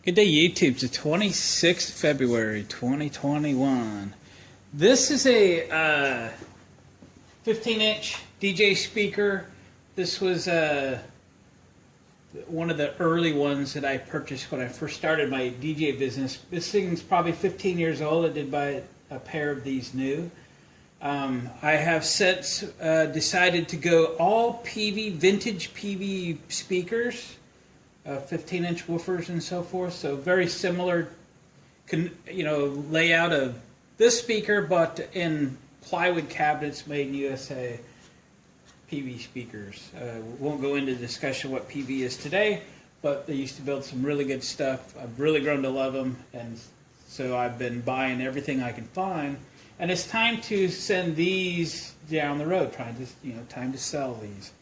Good day, YouTube. It's the 26th February 2021. This is a 15-inch DJ speaker. This was one of the early ones that I purchased when I first started my DJ business. This thing's probably 15 years old. I did buy a pair of these new. I have since decided to go all PV, vintage PV speakers. 15-inch woofers and so forth, so very similar, layout of this speaker, but in plywood cabinets made in USA. PV speakers. Won't go into discussion what PV is today, but they used to build some really good stuff. I've really grown to love them, and so I've been buying everything I can find. And it's time to send these down the road. Time to sell these.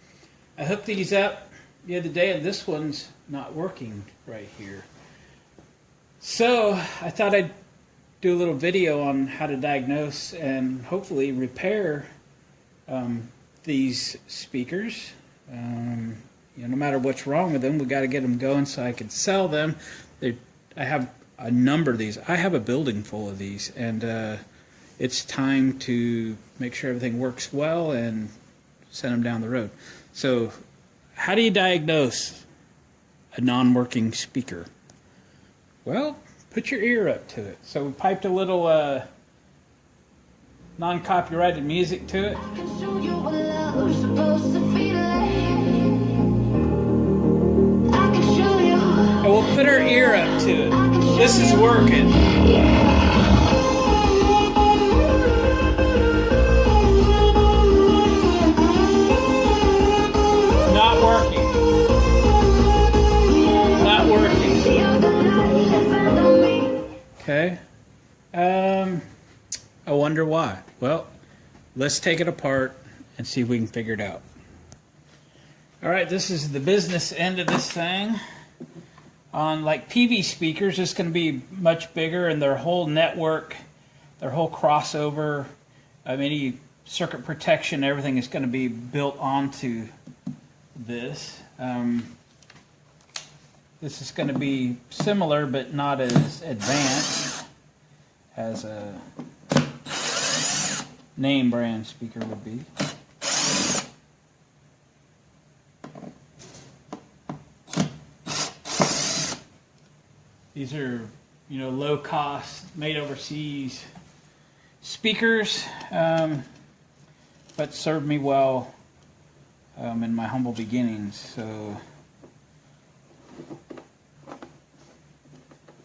I hooked these up the other day, and this one's not working right here. So I thought I'd do a little video on how to diagnose and hopefully repair these speakers. No matter what's wrong with them, we got to get them going so I can sell them. I have a number of these. I have a building full of these, and it's time to make sure everything works well and send them down the road. So how do you diagnose a non-working speaker? Well, put your ear up to it. So we piped a little non-copyrighted music to it. And we'll put our ear up to it. This is working. Not working. Not working. Okay. I wonder why. Well, let's take it apart and see if we can figure it out. Alright, this is the business end of this thing. On like PV speakers, it's going to be much bigger, and their whole network, their whole crossover, any circuit protection, everything is going to be built onto this. This is going to be similar but not as advanced as a name brand speaker would be. These are, low cost, made overseas speakers, but served me well in my humble beginnings. So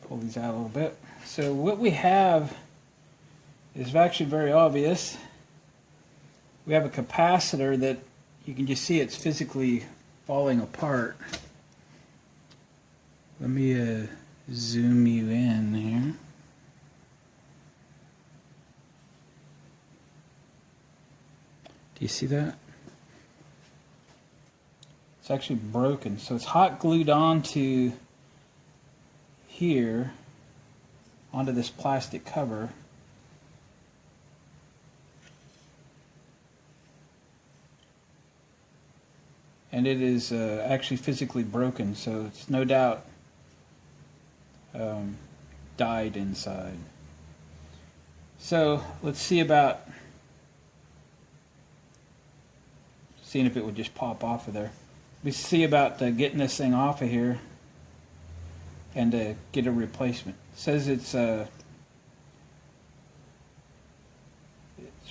pull these out a little bit. So what we have is actually very obvious. We have a capacitor that you can just see it's physically falling apart. Let me zoom you in here. Do you see that? It's actually broken, so it's hot glued onto here, onto this plastic cover. And it is actually physically broken, so it's no doubt died inside. So let's see about seeing if it would just pop off of there. We see about getting this thing off of here and get a replacement. It says it's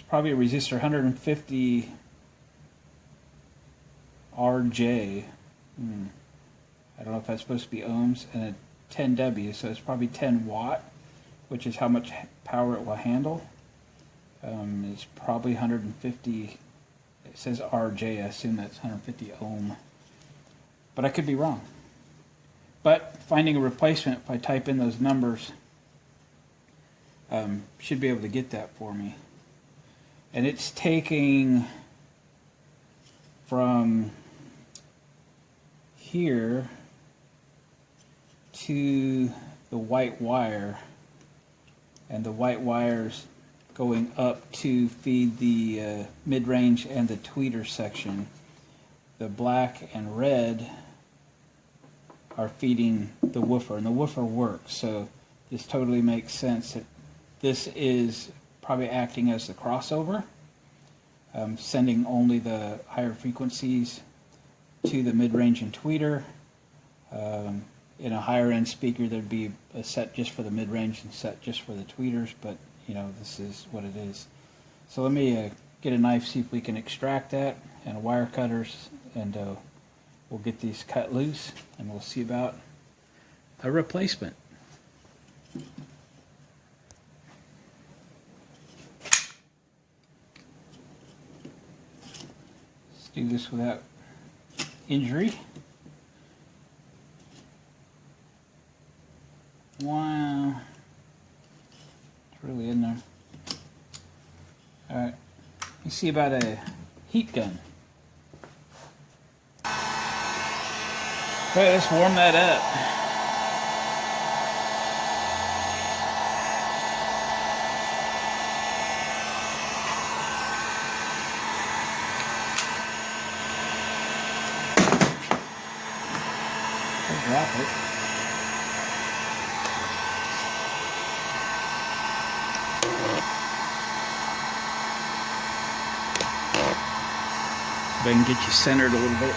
probably a resistor 150 RJ. I don't know if that's supposed to be ohms, and a 10W, so it's probably 10 watt, which is how much power it will handle. It's probably 150. It says RJ. I assume that's 150 ohm, but I could be wrong. But finding a replacement, if I type in those numbers, should be able to get that for me. And it's taking from here to the white wire, and the white wires going up to feed the mid-range and the tweeter section. The black and red are feeding the woofer, and the woofer works. So this totally makes sense that this is probably acting as the crossover, sending only the higher frequencies to the mid-range and tweeter. In a higher end speaker, there'd be a set just for the mid-range and set just for the tweeters, but you know, this is what it is. So let me get a knife, see if we can extract that, and a wire cutters, and we'll get these cut loose, and we'll see about a replacement. Let's do this without injury. Wow, it's really in there. Alright, you see about a heat gun. Okay, let's warm that up. Don't drop it. If I can get you centered a little bit.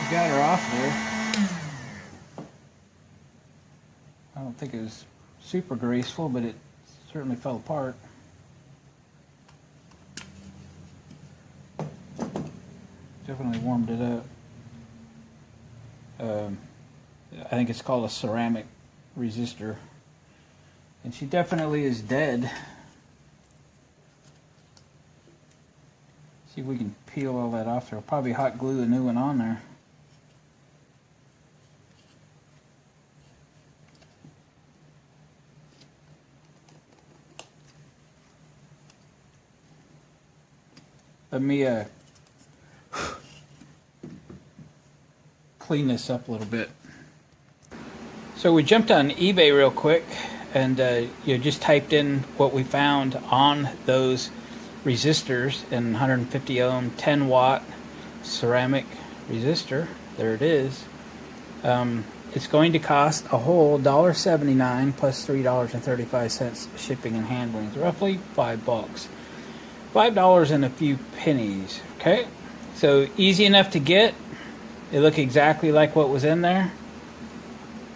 You got her off there. I don't think it was super graceful, but it certainly fell apart. Definitely warmed it up. I think it's called a ceramic resistor. And she definitely is dead. See if we can peel all that off there. We'll probably hot glue a new one on there. Let me clean this up a little bit. So we jumped on eBay real quick, and just typed in what we found on those resistors, and 150 ohm 10 watt ceramic resistor. There it is. It's going to cost a whole $1.79 plus $3.35 shipping and handling. It's roughly $5. $5 and a few pennies. Okay, so easy enough to get. They look exactly like what was in there.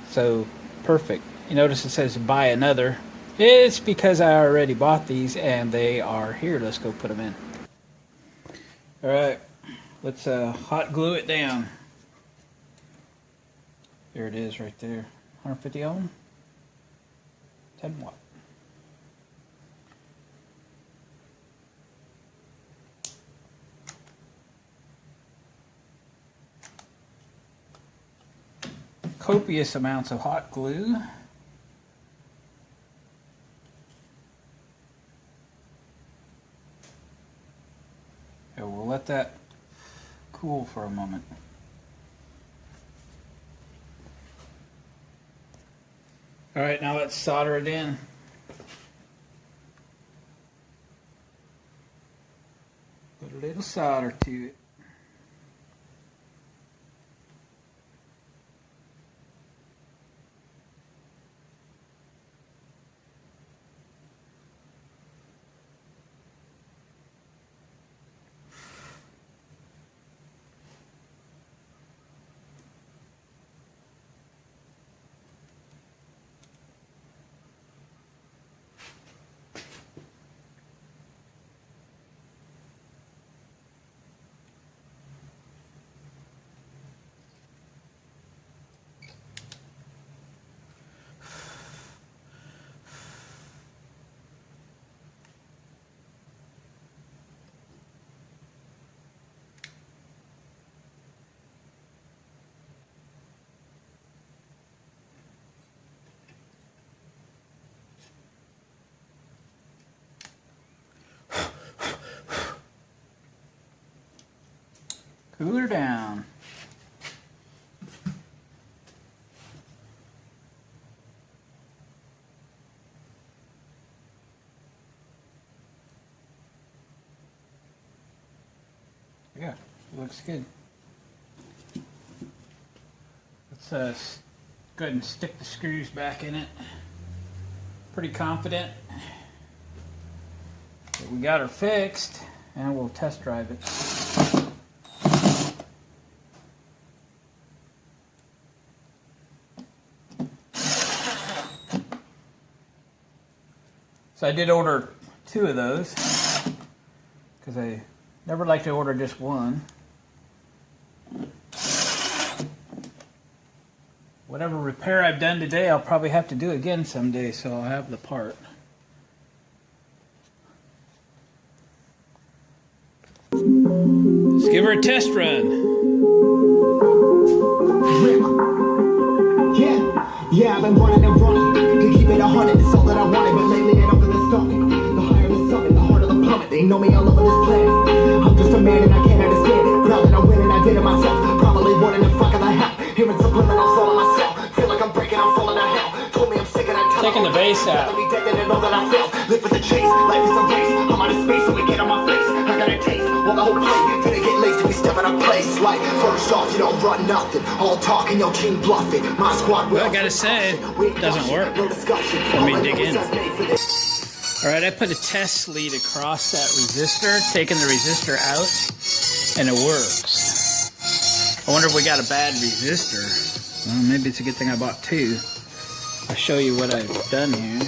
So perfect. You notice it says buy another. It's because I already bought these and they are here. Let's go put them in. All right, let's hot glue it down. There it is right there. 150 ohm, 10 watt. Copious amounts of hot glue. And we'll let that cool for a moment. All right, now let's solder it in. Put a little solder to it. Cool her down. Yeah, looks good. Let's go ahead and stick the screws back in it. Pretty confident that we got her fixed, and we'll test drive it. So I did order 2 of those because I never like to order just one. Whatever repair I've done today, I'll probably have to do again someday, so I'll have the part. Let's give her a test run. Yeah, I've been running and running to keep it 100. It's all that I wanted, but lately I don't feel the stomach. The higher the summit, the harder the plummet. They know me all over this planet. I'm just a man and I can't understand it. But now that I'm winning, I did it myself. Probably wanting to fuck in the hell. Hearing subliminals all on myself. Feel like I'm breaking, I'm falling to hell. Told me I'm sick and I tell taking the bass out. Me dead, they know that I failed. Live for the chase, life is a race. I'm out of space, so we get on my face. I got a taste, while the whole plate finna get laced if we step in a place. Like, first off, you don't run nothing. All talking, your team bluffing. My squad will. Well, I gotta say, it doesn't work. Let me dig in. Alright, I put a test lead across that resistor, taking the resistor out, and it works. I wonder if we got a bad resistor. Well, maybe it's a good thing I bought 2. I'll show you what I've done here.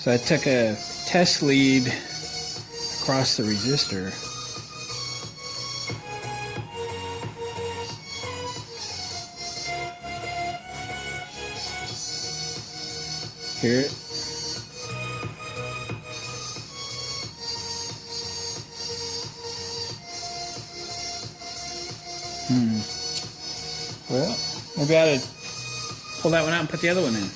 So I took a test lead across the resistor. Hear it? Well, maybe I ought to pull that one out and put the other one in.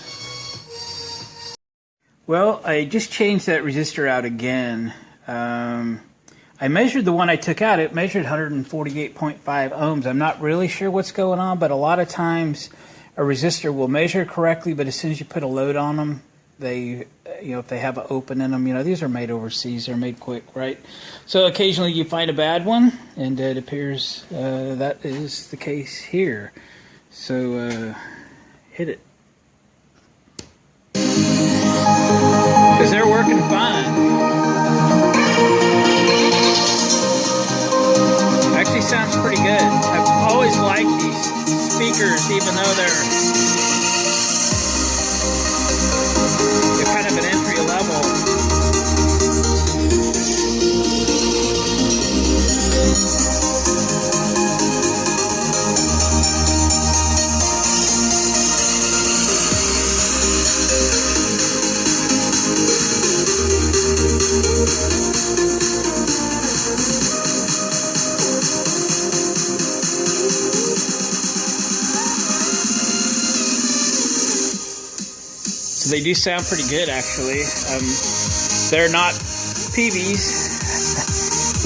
Well, I just changed that resistor out again. I measured the one I took out. It measured 148.5 ohms. I'm not really sure what's going on, but a lot of times a resistor will measure correctly, but as soon as you put a load on them, they, if they have an open in them, these are made overseas, they're made quick, right? So occasionally you find a bad one, and it appears that is the case here. So hit it. Because they're working fine. Actually sounds pretty good. I've always liked these speakers, even though they're kind of an entry level. They do sound pretty good, actually. They're not PVs,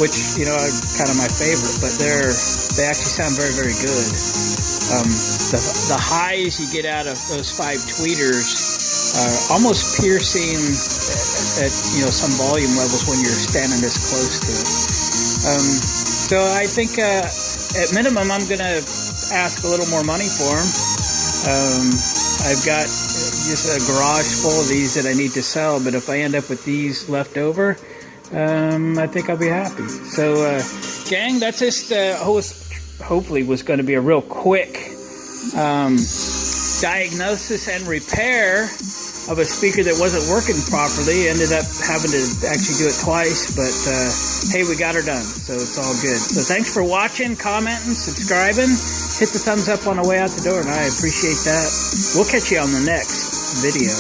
which are kind of my favorite, but they actually sound very, very good. The highs you get out of those 5 tweeters are almost piercing at some volume levels when you're standing this close to it. So I think at minimum I'm gonna ask a little more money for them. I've got just a garage full of these that I need to sell, but if I end up with these left over, I think I'll be happy. So gang, that's just hopefully was going to be a real quick diagnosis and repair of a speaker that wasn't working properly. Ended up having to actually do it twice, but hey, we got her done, so it's all good. So thanks for watching, commenting, subscribing. Hit the thumbs up on the way out the door, and I appreciate that. We'll catch you on the next video.